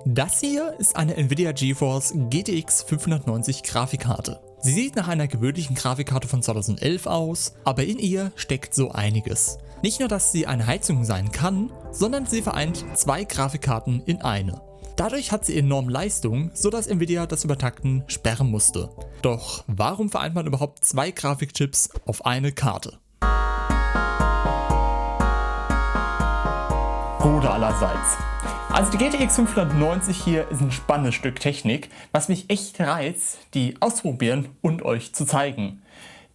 Das hier ist eine Nvidia GeForce GTX 590 Grafikkarte. Sie sieht nach einer gewöhnlichen Grafikkarte von 2011 aus, aber in ihr steckt so einiges. Nicht nur, dass sie eine Heizung sein kann, sondern sie vereint zwei Grafikkarten in eine. Dadurch hat sie enorm Leistung, sodass Nvidia das Übertakten sperren musste. Doch warum vereint man überhaupt zwei Grafikchips auf eine Karte? Bruder allerseits. Also die GTX 590 hier ist ein spannendes Stück Technik, was mich echt reizt, die auszuprobieren und euch zu zeigen.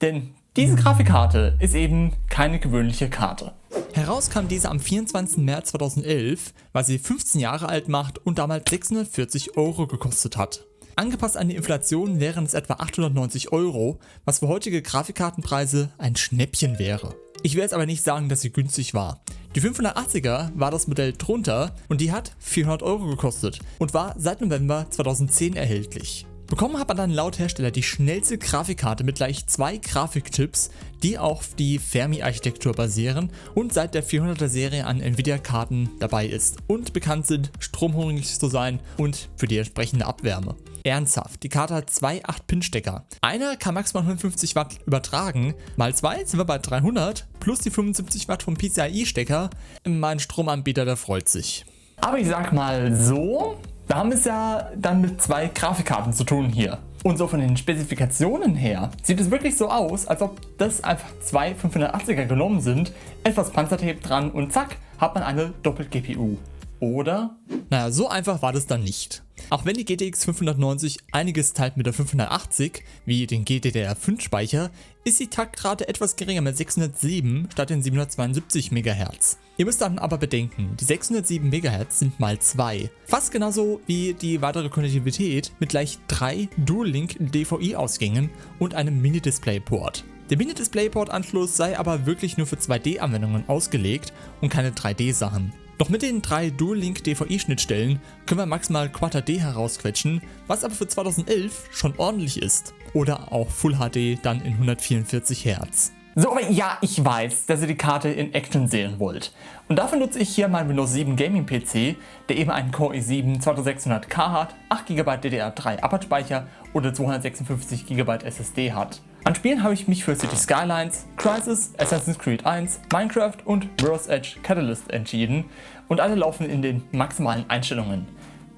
Denn diese Grafikkarte ist eben keine gewöhnliche Karte. Heraus kam diese am 24. März 2011, weil sie 15 Jahre alt macht und damals 640 € gekostet hat. Angepasst an die Inflation wären es etwa 890 €, was für heutige Grafikkartenpreise ein Schnäppchen wäre. Ich will jetzt aber nicht sagen, dass sie günstig war. Die 580er war das Modell drunter und die hat 400 € gekostet und war seit November 2010 erhältlich. Bekommen hat man dann laut Hersteller die schnellste Grafikkarte mit gleich zwei Grafikchips, die auf die Fermi-Architektur basieren und seit der 400er Serie an Nvidia-Karten dabei ist und bekannt sind, stromhungrig zu sein und für die entsprechende Abwärme. Ernsthaft, die Karte hat zwei 8-Pin-Stecker. Einer kann maximal 150 Watt übertragen, mal zwei sind wir bei 300, plus die 75 Watt vom PCIe-Stecker. Mein Stromanbieter, der freut sich. Aber ich sag mal so, wir haben es ja dann mit zwei Grafikkarten zu tun hier. Und so von den Spezifikationen her sieht es wirklich so aus, als ob das einfach zwei 580er genommen sind, etwas Panzertape dran und zack, hat man eine Doppel-GPU. Oder? Naja, so einfach war das dann nicht. Auch wenn die GTX 590 einiges teilt mit der 580, wie den GDDR5-Speicher, ist die Taktrate etwas geringer mit 607 statt den 772 MHz. Ihr müsst dann aber bedenken, die 607 MHz sind mal 2. Fast genauso wie die weitere Konnektivität mit gleich 3 Dual-Link DVI-Ausgängen und einem Mini-Display-Port. Der Mini-Display-Port-Anschluss sei aber wirklich nur für 2D-Anwendungen ausgelegt und keine 3D-Sachen. Doch mit den 3 Dual-Link DVI-Schnittstellen können wir maximal Quad HD herausquetschen, was aber für 2011 schon ordentlich ist. Oder auch Full HD dann in 144 Hz. So, aber ja, ich weiß, dass ihr die Karte in Action sehen wollt. Und dafür nutze ich hier meinen Windows 7 Gaming PC, der eben einen Core i7 2600K hat, 8 GB DDR3 Abwärtsspeicher oder 256 GB SSD hat. An Spielen habe ich mich für City Skylines, Crysis, Assassin's Creed 1, Minecraft und Mirror's Edge Catalyst entschieden und alle laufen in den maximalen Einstellungen.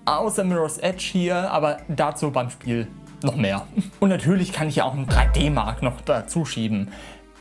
Außer Mirror's Edge hier, aber dazu beim Spiel noch mehr. Und natürlich kann ich ja auch einen 3D-Mark noch dazu schieben.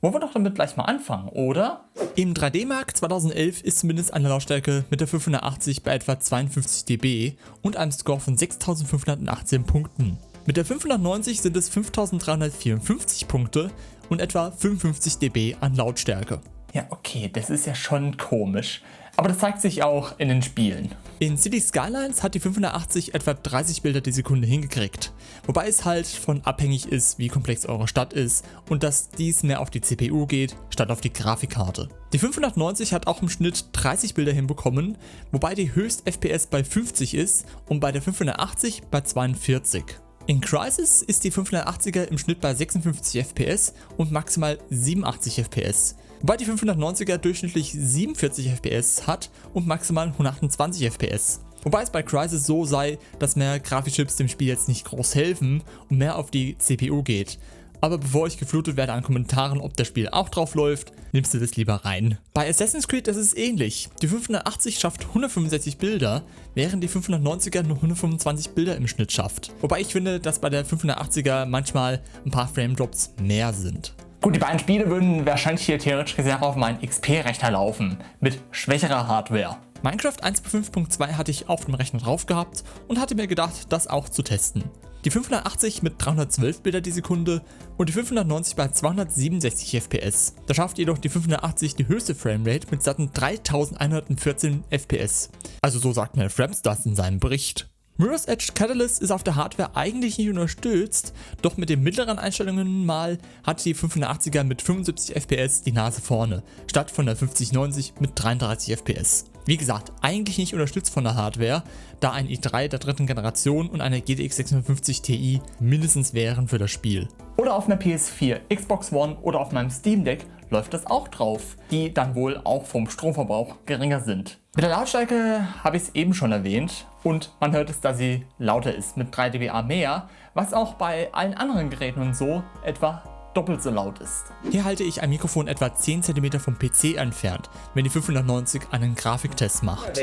Wollen wir doch damit gleich mal anfangen, oder? Im 3D-Mark 2011 ist zumindest eine Lautstärke mit der 580 bei etwa 52 dB und einem Score von 6518 Punkten. Mit der 590 sind es 5354 Punkte und etwa 55 dB an Lautstärke. Ja, okay, das ist ja schon komisch. Aber das zeigt sich auch in den Spielen. In City Skylines hat die 580 etwa 30 Bilder die Sekunde hingekriegt. Wobei es halt von abhängig ist, wie komplex eure Stadt ist und dass dies mehr auf die CPU geht, statt auf die Grafikkarte. Die 590 hat auch im Schnitt 30 Bilder hinbekommen, wobei die höchst FPS bei 50 ist und bei der 580 bei 42. In Crysis ist die 580er im Schnitt bei 56 FPS und maximal 87 FPS, wobei die 590er durchschnittlich 47 FPS hat und maximal 128 FPS. Wobei es bei Crysis so sei, dass mehr Grafikchips dem Spiel jetzt nicht groß helfen und mehr auf die CPU geht. Aber bevor ich geflutet werde an Kommentaren, ob das Spiel auch drauf läuft, nimmst du das lieber rein. Bei Assassin's Creed ist es ähnlich. Die 580 schafft 165 Bilder, während die 590er nur 125 Bilder im Schnitt schafft. Wobei ich finde, dass bei der 580er manchmal ein paar Frame-Drops mehr sind. Gut, die beiden Spiele würden wahrscheinlich hier theoretisch gesehen auch auf meinen XP-Rechner laufen, mit schwächerer Hardware. Minecraft 1.5.2 hatte ich auf dem Rechner drauf gehabt und hatte mir gedacht, das auch zu testen. Die 580 mit 312 Bilder die Sekunde und die 590 bei 267 FPS. Da schafft jedoch die 580 die höchste Framerate mit satten 3114 FPS. Also so sagt mir Framestars in seinem Bericht. Mirror's Edge Catalyst ist auf der Hardware eigentlich nicht unterstützt, doch mit den mittleren Einstellungen mal hat die 580er mit 75 FPS die Nase vorne, statt von der 5090 mit 33 FPS. Wie gesagt, eigentlich nicht unterstützt von der Hardware, da ein i3 der dritten Generation und eine GTX 650 Ti mindestens wären für das Spiel. Oder auf einer PS4, Xbox One oder auf meinem Steam Deck läuft das auch drauf, die dann wohl auch vom Stromverbrauch geringer sind. Mit der Lautstärke habe ich es eben schon erwähnt. und man hört es, da sie lauter ist mit 3 dBA mehr, was auch bei allen anderen Geräten und so etwa doppelt so laut ist. Hier halte ich ein Mikrofon etwa 10 cm vom PC entfernt, wenn die 590 einen Grafiktest macht.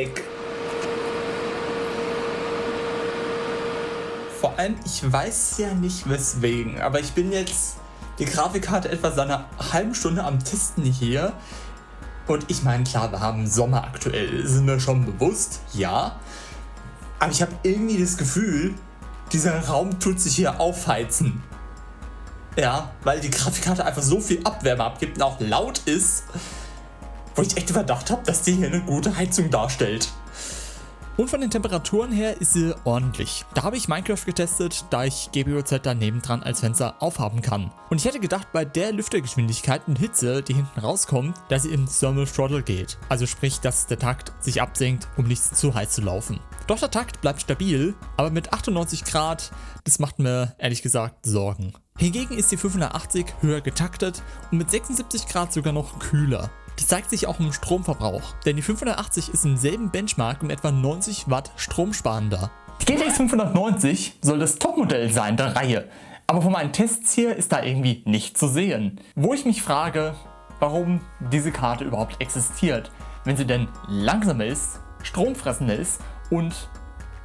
Vor allem, ich weiß ja nicht weswegen, aber ich bin jetzt die Grafikkarte etwa seit einer halben Stunde am Testen hier. Und ich meine, klar, wir haben Sommer aktuell, sind wir schon bewusst, ja. Aber ich habe irgendwie das Gefühl, dieser Raum tut sich hier aufheizen. Ja, weil die Grafikkarte einfach so viel Abwärme abgibt und auch laut ist, wo ich echt den Verdacht habe, dass die hier eine gute Heizung darstellt. Und von den Temperaturen her ist sie ordentlich. Da habe ich Minecraft getestet, da ich GBOZ da nebendran als Fenster aufhaben kann. Und ich hätte gedacht, bei der Lüftergeschwindigkeit und Hitze, die hinten rauskommt, dass sie in Thermal Throttle geht. Also sprich, dass der Takt sich absenkt, um nicht zu heiß zu laufen. Doch der Takt bleibt stabil, aber mit 98 Grad, das macht mir ehrlich gesagt Sorgen. Hingegen ist die 580 höher getaktet und mit 76 Grad sogar noch kühler. Das zeigt sich auch im Stromverbrauch, denn die 580 ist im selben Benchmark um etwa 90 Watt stromsparender. Die GTX 590 soll das Topmodell sein der Reihe, aber von meinen Tests hier ist da irgendwie nicht zu sehen. Wo ich mich frage, warum diese Karte überhaupt existiert, wenn sie denn langsamer ist, stromfressender ist und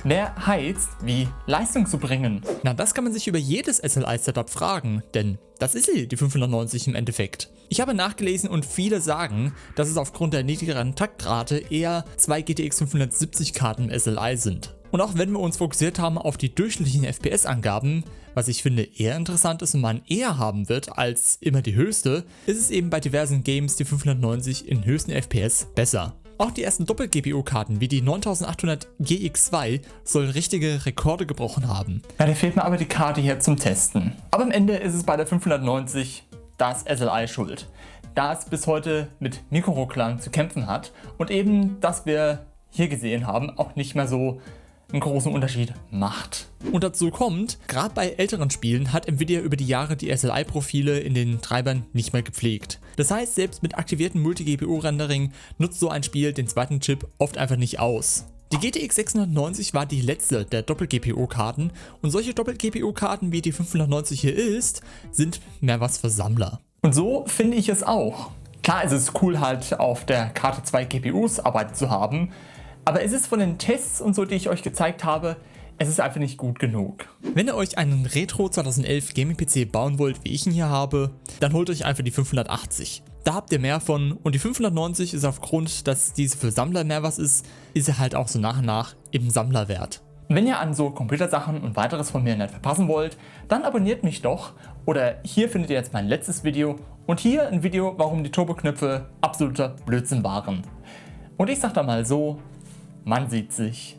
mehr heizt, wie Leistung zu bringen. Na, das kann man sich über jedes SLI-Setup fragen, denn das ist sie, die 590 im Endeffekt. Ich habe nachgelesen und viele sagen, dass es aufgrund der niedrigeren Taktrate eher 2 GTX 570 Karten im SLI sind. Und auch wenn wir uns fokussiert haben auf die durchschnittlichen FPS-Angaben, was ich finde eher interessant ist und man eher haben wird als immer die höchste, ist es eben bei diversen Games die 590 in höchsten FPS besser. Auch die ersten Doppel-GPU-Karten wie die 9800 GX2 sollen richtige Rekorde gebrochen haben. Ja, da fehlt mir aber die Karte hier zum Testen. Aber am Ende ist es bei der 590 das SLI schuld, da es bis heute mit Mikrorucklern zu kämpfen hat und eben, dass wir hier gesehen haben, auch nicht mehr so einen großen Unterschied macht. Und dazu kommt, gerade bei älteren Spielen hat Nvidia über die Jahre die SLI-Profile in den Treibern nicht mehr gepflegt. Das heißt, selbst mit aktiviertem Multi-GPU-Rendering nutzt so ein Spiel den zweiten Chip oft einfach nicht aus. Die GTX 690 war die letzte der Doppel-GPU-Karten und solche Doppel-GPU-Karten wie die 590 hier ist, sind mehr was für Sammler. Und so finde ich es auch. Klar, es ist cool halt auf der Karte 2 GPUs arbeiten zu haben, aber es ist von den Tests und so, die ich euch gezeigt habe, es ist einfach nicht gut genug. Wenn ihr euch einen Retro 2011 Gaming-PC bauen wollt, wie ich ihn hier habe, dann holt euch einfach die 580. Da habt ihr mehr von und die 590 ist aufgrund, dass diese für Sammler mehr was ist sie halt auch so nach und nach im Sammlerwert. Wenn ihr an so Computersachen und weiteres von mir nicht verpassen wollt, dann abonniert mich doch oder hier findet ihr jetzt mein letztes Video und hier ein Video, warum die Turboknöpfe absoluter Blödsinn waren. Und ich sag da mal so, man sieht sich.